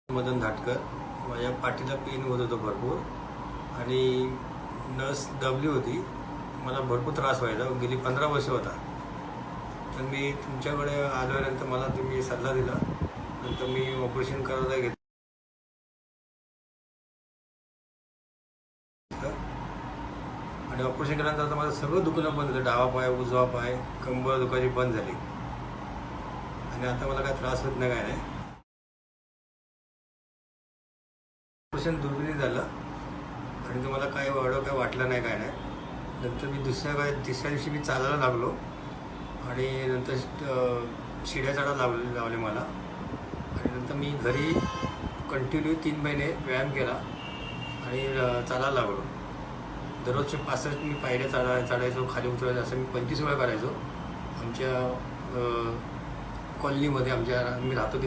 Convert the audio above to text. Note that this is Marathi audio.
मदन धाटकर. माझ्या पाठीला पेन होत होतं भरपूर आणि नस दबली होती. मला भरपूर त्रास व्हायचा, गेली 15 वर्ष होता. तर मी तुमच्याकडे आल्यानंतर मला तुम्ही सल्ला दिला, नंतर मी ऑपरेशन करायला घेतलं आणि ऑपरेशन केल्यानंतर आता माझं सगळं दुखणं बंद झालं. डावा पाय, उजवा पाय, कंबर दुखायची बंद झाली आणि आता मला काय त्रास होत नाही, काय नाही. ऑपरेशन दुर्बिणीत झालं आणि तुम्हाला काय एवढं काय वाटलं नाही, काय नाही. नंतर मी तिसऱ्या दिवशी मी चालायला लागलो आणि नंतर शिड्या चढायला लावले मला. आणि नंतर मी घरी कंटिन्यू 3 महिने व्यायाम केला आणि चालायला लागलो. दररोजचे 65 मी पायऱ्या चढायचो, खाली उतरायचो, असं मी 25 वेळा करायचो. आमच्या कॉलनीमध्ये मी राहतो